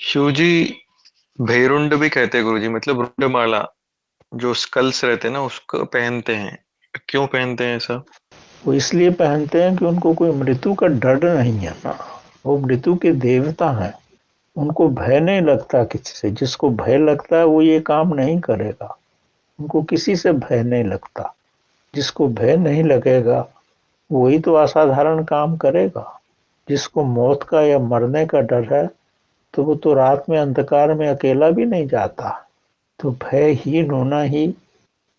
शिव जी भैरुंड भी कहते हैं गुरु जी, मतलब रुंडमाला जो स्कल्स रहते हैं ना उसको पहनते हैं। क्यों पहनते हैं ऐसा? वो इसलिए पहनते हैं कि उनको कोई मृत्यु का डर नहीं है ना। वो मृत्यु के देवता हैं। उनको भय नहीं लगता किसी से। जिसको भय लगता है वो ये काम नहीं करेगा। उनको किसी से भय नहीं लगता। जिसको भय नहीं लगेगा वही तो असाधारण काम करेगा। जिसको मौत का या मरने का डर है तो वो तो रात में अंधकार में अकेला भी नहीं जाता। तो भयहीन होना ही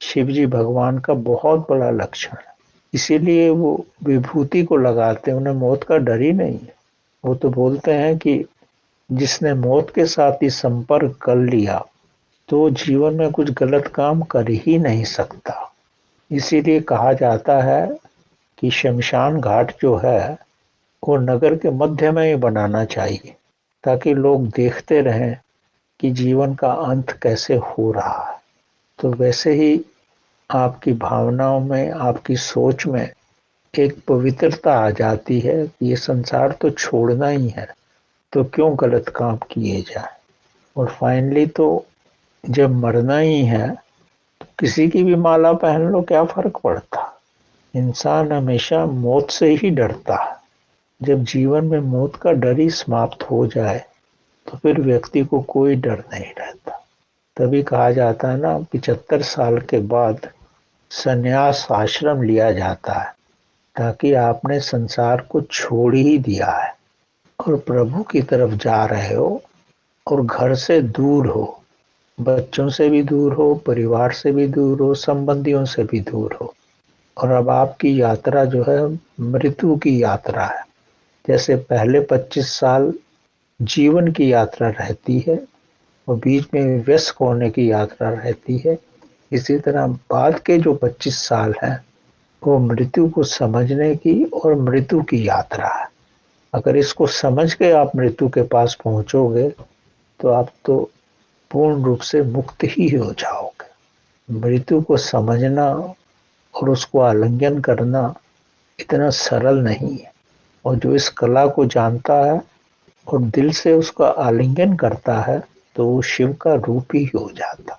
शिव जी भगवान का बहुत बड़ा लक्षण है। इसीलिए वो विभूति को लगाते हैं। उन्हें मौत का डर ही नहीं है। वो तो बोलते हैं कि जिसने मौत के साथ ही संपर्क कर लिया तो जीवन में कुछ गलत काम कर ही नहीं सकता। इसीलिए कहा जाता है कि शमशान घाट जो है वो नगर के मध्य में ही बनाना चाहिए, ताकि लोग देखते रहें कि जीवन का अंत कैसे हो रहा है। तो वैसे ही आपकी भावनाओं में, आपकी सोच में एक पवित्रता आ जाती है कि ये संसार तो छोड़ना ही है, तो क्यों गलत काम किए जाए। और फाइनली तो जब मरना ही है तो किसी की भी माला पहन लो, क्या फर्क पड़ता। इंसान हमेशा मौत से ही डरता है। जब जीवन में मौत का डर ही समाप्त हो जाए तो फिर व्यक्ति को कोई डर नहीं रहता। तभी कहा जाता है ना, 75 साल के बाद संन्यास आश्रम लिया जाता है, ताकि आपने संसार को छोड़ ही दिया है और प्रभु की तरफ जा रहे हो और घर से दूर हो। बच्चों से भी दूर हो, परिवार से भी दूर हो, संबंधियों से भी दूर हो। और अब आपकी यात्रा जो है मृत्यु की यात्रा है। जैसे पहले 25 साल जीवन की यात्रा रहती है और बीच में व्यस्क होने की यात्रा रहती है, इसी तरह बाद के जो 25 साल हैं वो मृत्यु को समझने की और मृत्यु की यात्रा है। अगर इसको समझ के आप मृत्यु के पास पहुंचोगे तो आप तो पूर्ण रूप से मुक्त ही हो जाओगे। मृत्यु को समझना और उसको आलिंगन करना इतना सरल नहीं है। और जो इस कला को जानता है और दिल से उसका आलिंगन करता है तो वो शिव का रूप ही हो जाता।